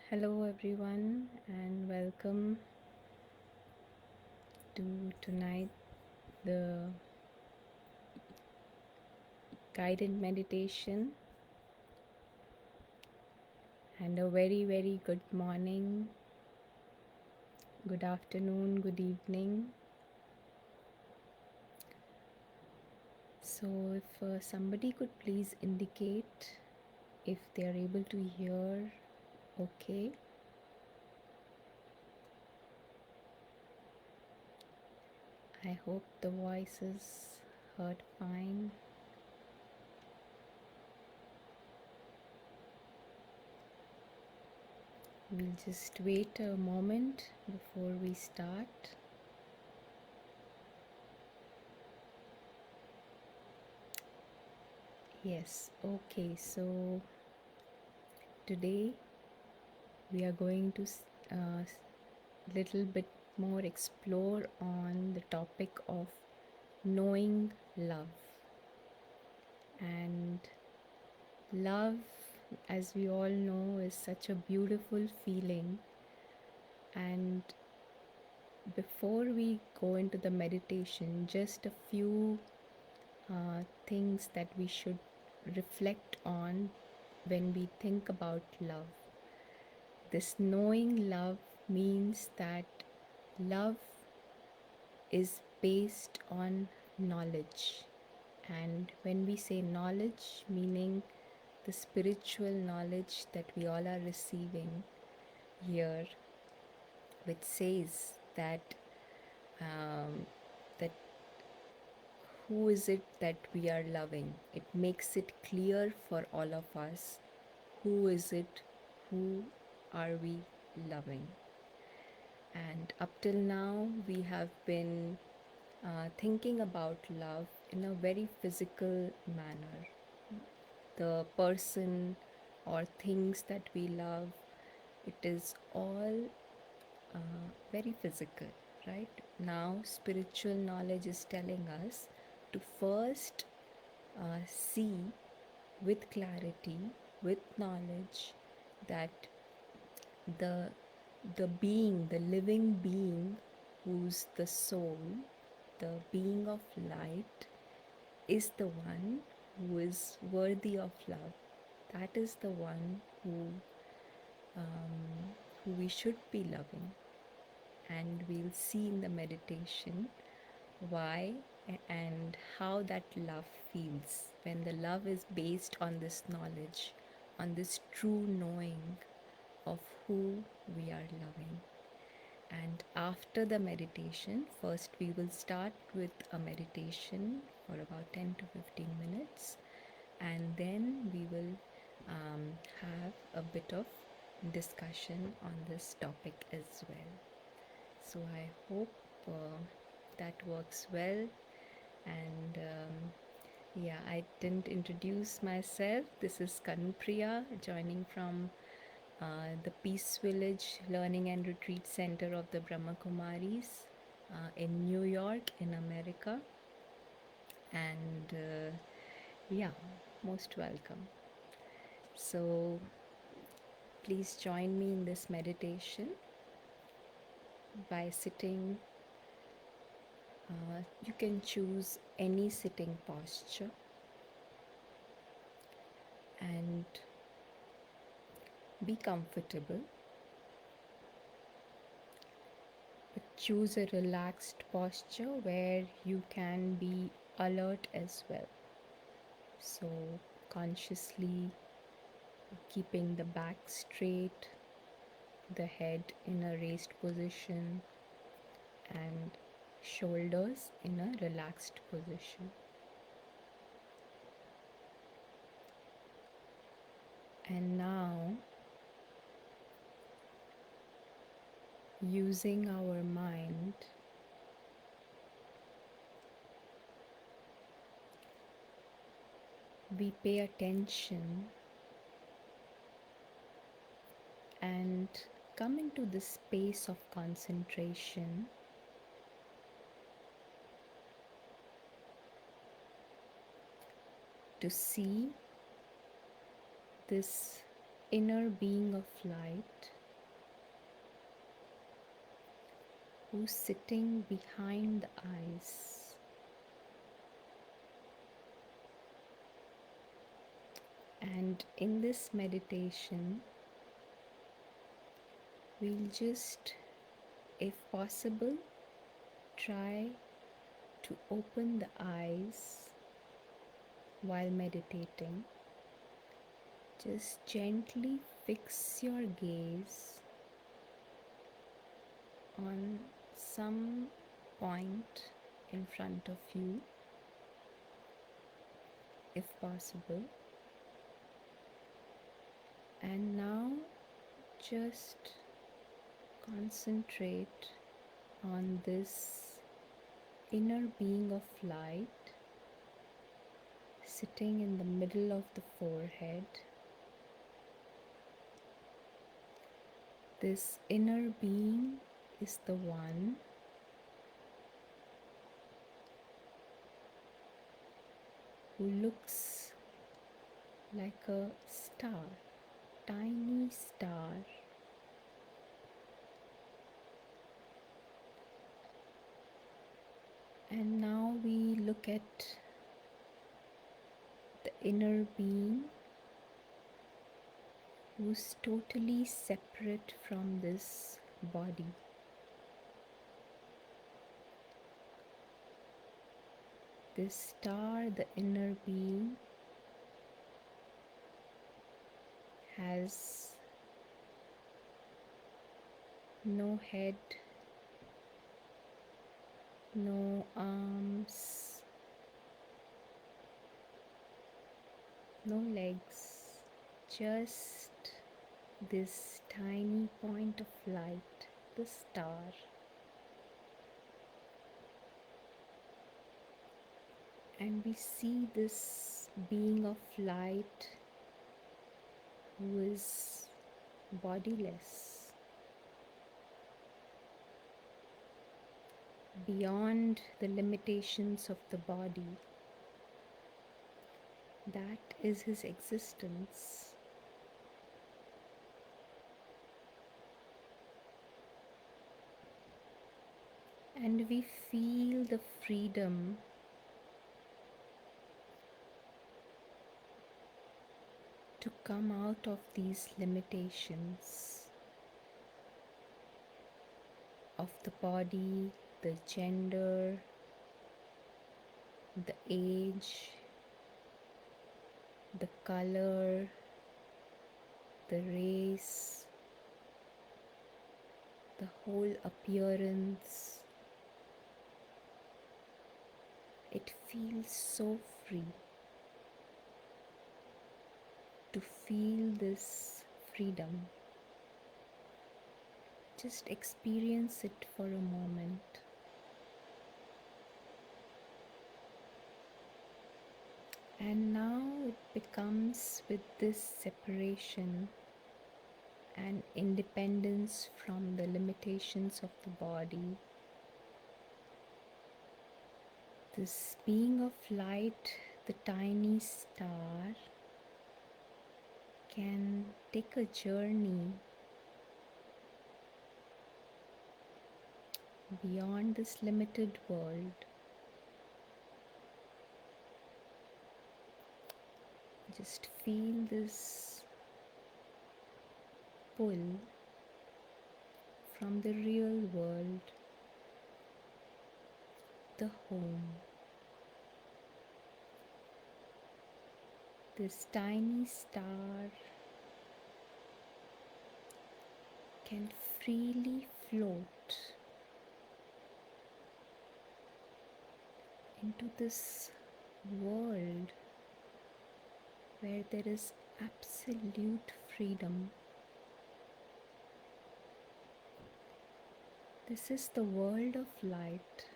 Hello, everyone, and welcome to tonight the guided meditation. And a very, very good morning, good afternoon, good evening. So, if somebody could please indicate if they are able to hear, okay. I hope the voice is heard fine. We'll just wait a moment before we start. Yes, okay, so today we are going to little bit more explore on the topic of knowing love. And love, as we all know, is such a beautiful feeling. And before we go into the meditation, just a few things that we should reflect on when we think about love. This knowing love means that love is based on knowledge. And when we say knowledge, meaning the spiritual knowledge that we all are receiving here, which says that that who is it that we are loving? It makes it clear for all of us who is it, who are we loving. And up till now, we have been thinking about love in a very physical manner. The person or things that we love, it is all very physical, right? Now, spiritual knowledge is telling us to first see with clarity, with knowledge, that the being, the living being, who's the soul, the being of light, is the one who is worthy of love. That is the one who we should be loving. And we'll see in the meditation why and how that love feels when the love is based on this knowledge, on this true knowing of who we are loving. And after the meditation, first we will start with a meditation for about 10 to 15 minutes, and then we will have a bit of discussion on this topic as well. So I hope that works well. And yeah, I didn't introduce myself. This is Kanupriya, joining from the Peace Village Learning and Retreat Center of the Brahma Kumaris in New York, in America. And yeah, most welcome. So please join me in this meditation by sitting. You can choose any sitting posture and be comfortable. But choose a relaxed posture where you can be alert as well. So consciously keeping the back straight, the head in a raised position, and shoulders in a relaxed position. And now, using our mind, we pay attention and come into this space of concentration to see this inner being of light who's sitting behind the eyes. And in this meditation, we'll just, if possible, try to open the eyes while meditating. Just gently fix your gaze on some point in front of you, if possible. And now just concentrate on this inner being of light sitting in the middle of the forehead. This inner being is the one who looks like a star, tiny star. And now we look at the inner being who's totally separate from this body. This star, the inner being, has no head, no arms, no legs, just this tiny point of light, the star. And we see this being of light who is bodiless, beyond the limitations of the body. That is his existence. And we feel the freedom to come out of these limitations of the body, the gender, the age, the color, the race, the whole appearance. It feels so free to feel this freedom. Just experience it for a moment. And now it becomes with this separation and independence from the limitations of the body. This being of light, the tiny star, can take a journey beyond this limited world. Just feel this pull from the real world, the home. This tiny star can freely float into this world where there is absolute freedom. This is the world of light.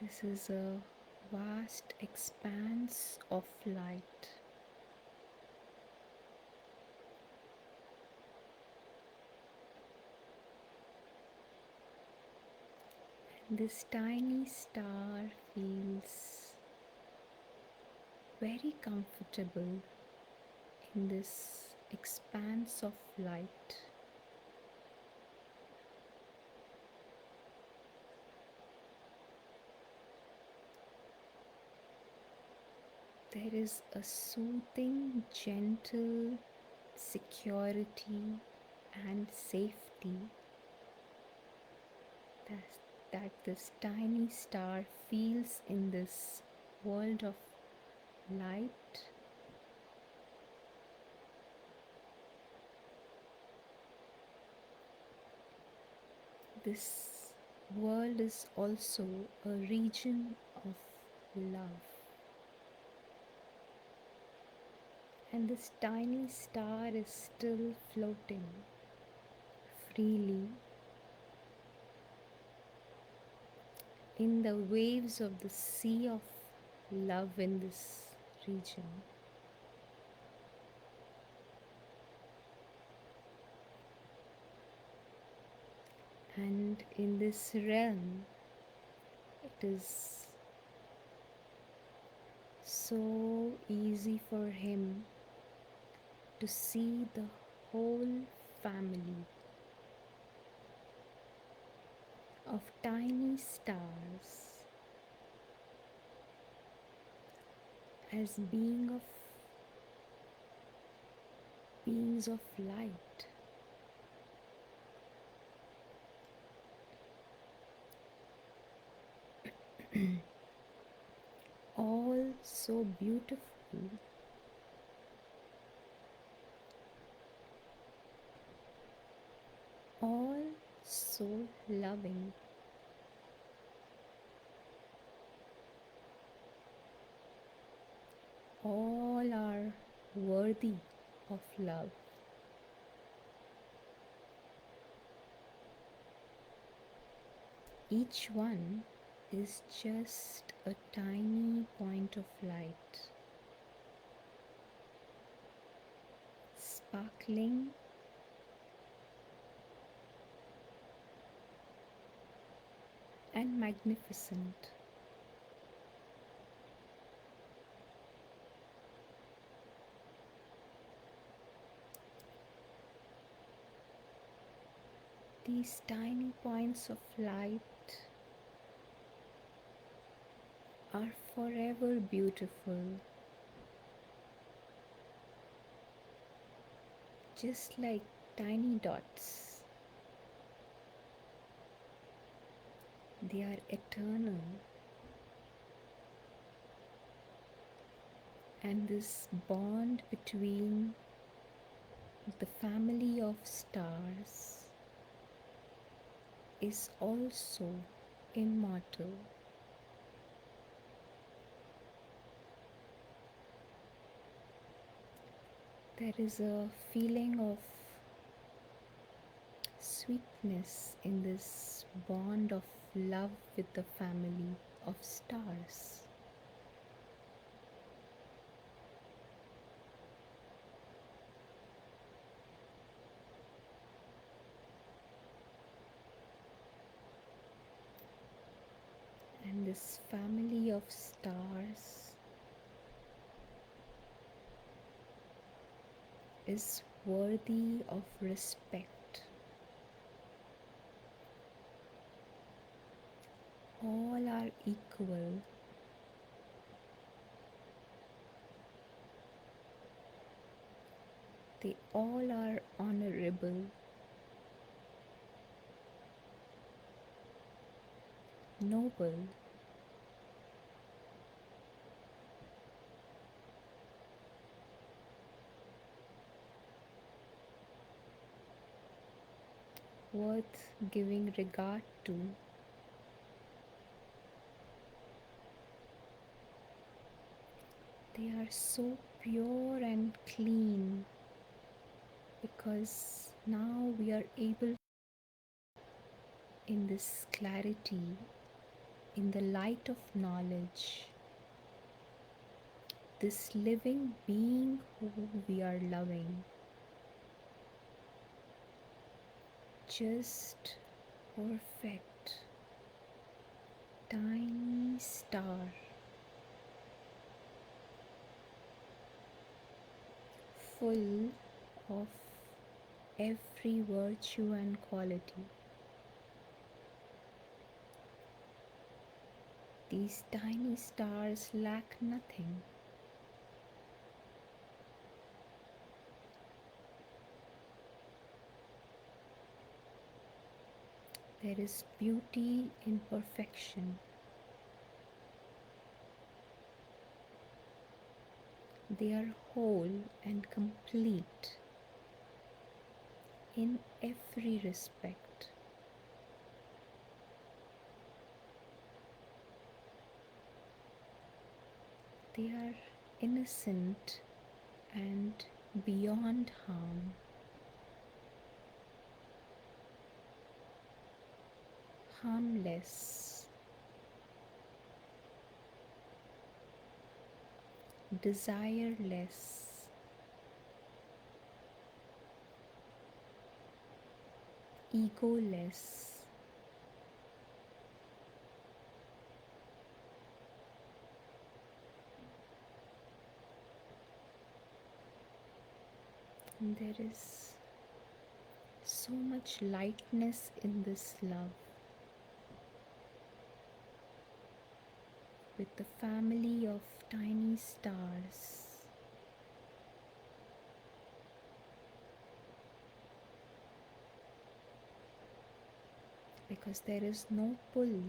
This is a vast expanse of light. This tiny star feels very comfortable in this expanse of light. There is a soothing, gentle security and safety that, that this tiny star feels in this world of light. This world is also a region of love. And this tiny star is still floating freely in the waves of the sea of love in this region. And in this realm, it is so easy for him to see the whole family of tiny stars as beings of light. All so beautiful, all so loving. All are worthy of love. Each one is just a tiny point of light, sparkling and magnificent. These tiny points of light are forever beautiful, just like tiny dots. They are eternal, and this bond between the family of stars is also immortal. There is a feeling of sweetness in this bond of love with the family of stars. And this family of stars is worthy of respect. All are equal. They all are honorable, noble, worth giving regard to. They are so pure and clean because now we are able, in this clarity, in the light of knowledge, this living being who we are loving, just perfect, tiny star, full of every virtue and quality. These tiny stars lack nothing. There is beauty in perfection. They are whole and complete in every respect. They are innocent and beyond harm, harmless, desireless, egoless. And there is so much lightness in this love. With the family of tiny stars, because there is no pull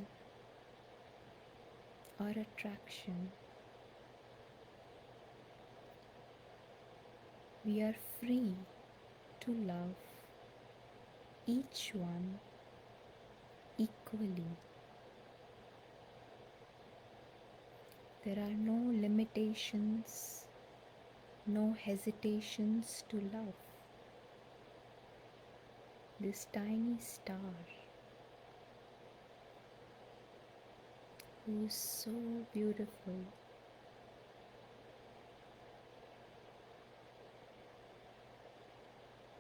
or attraction. We are free to love each one equally. There are no limitations, no hesitations to love. This tiny star who is so beautiful,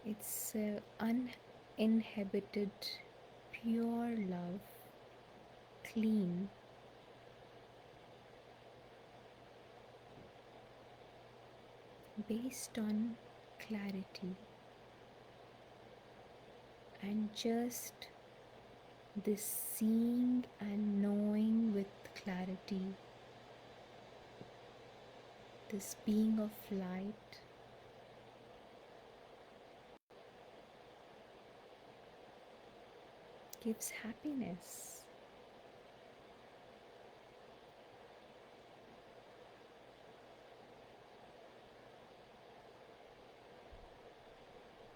it's uninhibited, pure love, clean, based on clarity, and just this seeing and knowing with clarity, this being of light, gives happiness.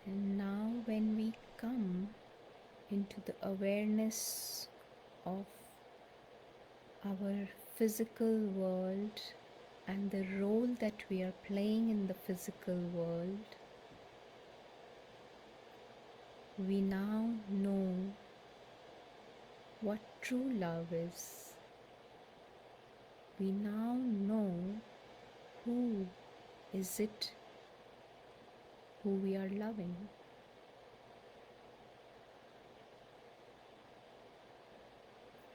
And now, when we come into the awareness of our physical world and the role that we are playing in the physical world, we now know what true love is. We now know who is it who we are loving.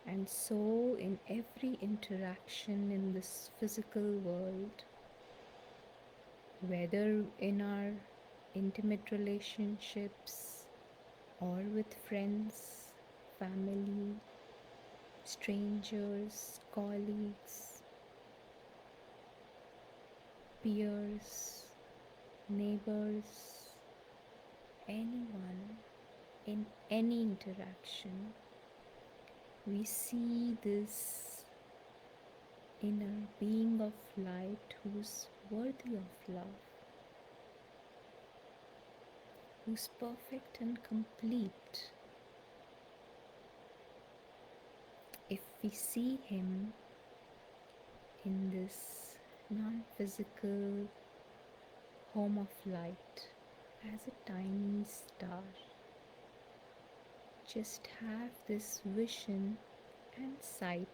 And so, in every interaction in this physical world, whether in our intimate relationships or with friends, family, strangers, colleagues, peers, neighbors, anyone, in any interaction, we see this inner being of light who's worthy of love, who's perfect and complete. If we see him in this non-physical home of light as a tiny star, just have this vision and sight.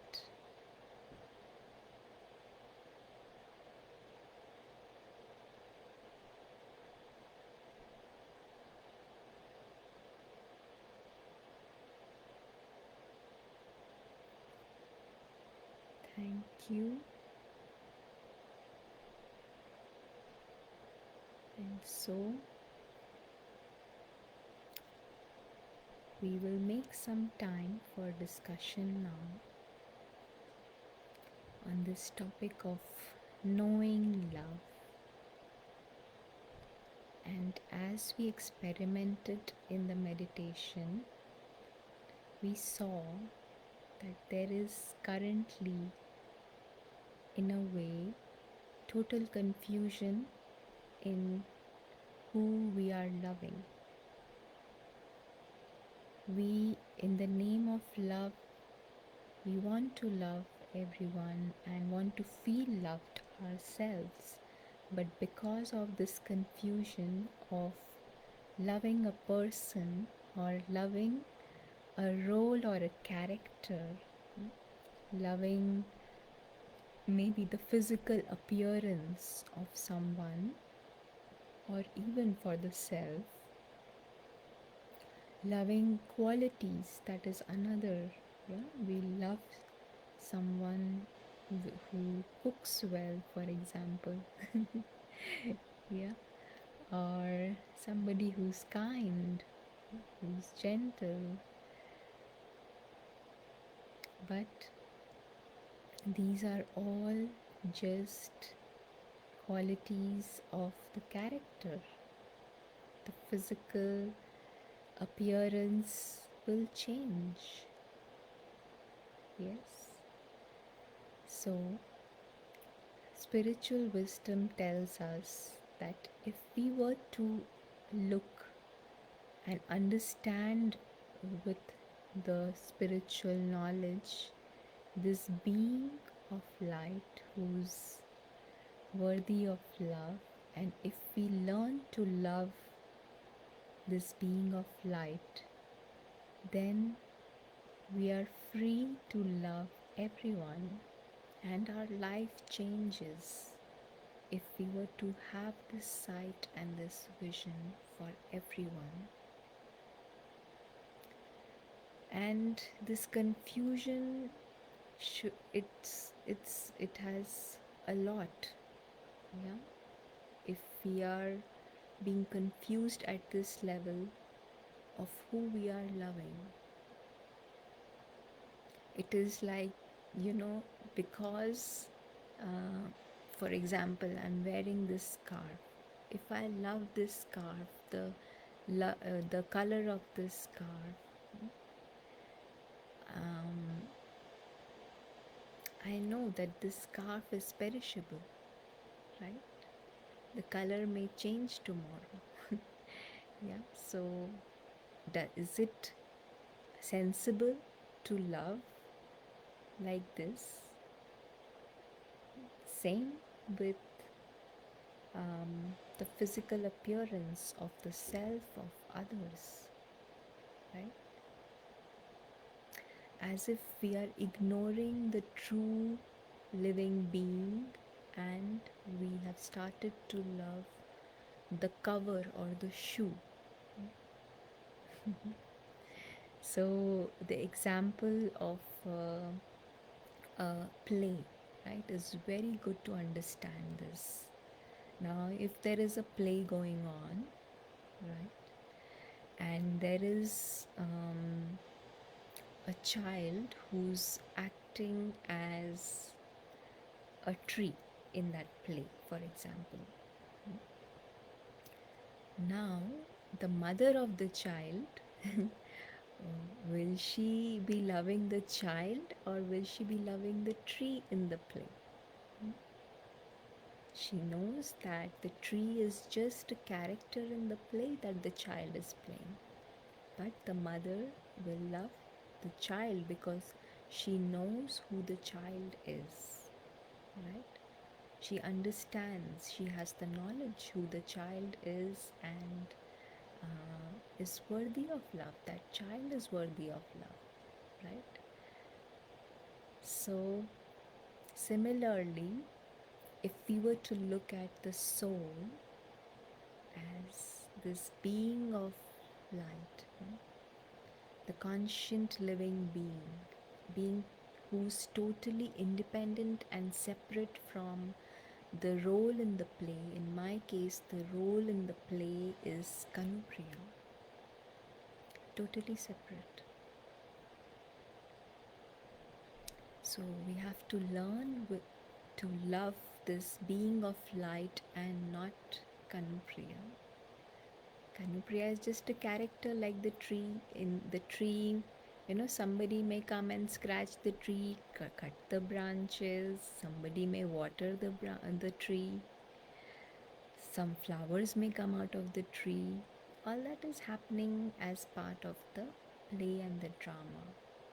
Thank you. And so We will make some time for discussion now on this topic of knowing love. And as we experimented in the meditation, we saw that there is currently, in a way, total confusion in who we are loving. We, in the name of love, we want to love everyone and want to feel loved ourselves. But because of this confusion of loving a person or loving a role or a character, loving maybe the physical appearance of someone or even for the self, loving qualities, that is another. Yeah, we love someone who cooks well, for example. Yeah, or somebody who's kind, who's gentle. But these are all just qualities of the character. The physical appearance will change. Yes. So, spiritual wisdom tells us that if we were to look and understand with the spiritual knowledge this being of light who's worthy of love, and if we learn to love this being of light, then we are free to love everyone, and our life changes if we were to have this sight and this vision for everyone. And this confusion, it has a lot. Yeah, if we are being confused at this level of who we are loving, it is like, because uh, for example, I'm wearing this scarf. If I love this scarf, the color of this scarf, um, I know that this scarf is perishable, right? The color may change tomorrow. Yeah, so is it sensible to love like this? Same with the physical appearance of the self of others, right? As if we are ignoring the true living being, and we have started to love the cover or the shoe. So, the example of a play, right, is very good to understand this. Now, if there is a play going on, right, and there is a child who's acting as a tree in that play, for example. Now, the mother of the child, will she be loving the child or will she be loving the tree in the play? She knows that the tree is just a character in the play that the child is playing. But the mother will love the child because she knows who the child is, right? She understands, she has the knowledge who the child is, and is worthy of love. That child is worthy of love, right? So, similarly, if we were to look at the soul as this being of light, the conscient living being who's totally independent and separate from the role in the play. In my case, the role in the play is Kanupriya. totally separate. So we have to learn to love this being of light and not Kanupriya. Kanupriya is just a character like the tree. In the tree, somebody may come and scratch the tree, cut the branches, somebody may water the tree, some flowers may come out of the tree. All that is happening as part of the play and the drama.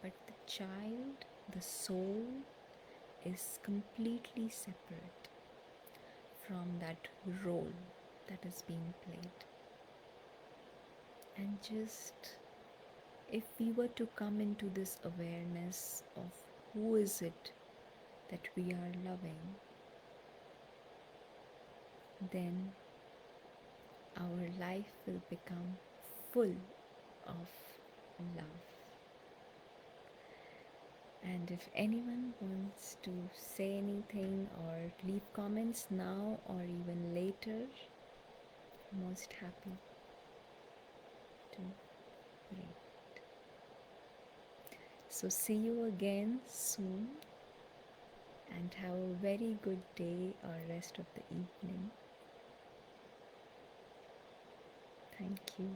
But the child, the soul, is completely separate from that role that is being played. And just if we were to come into this awareness of who is it that we are loving, then our life will become full of love. And if anyone wants to say anything or leave comments now or even later, most happy to read. So see you again soon and have a very good day or rest of the evening. Thank you.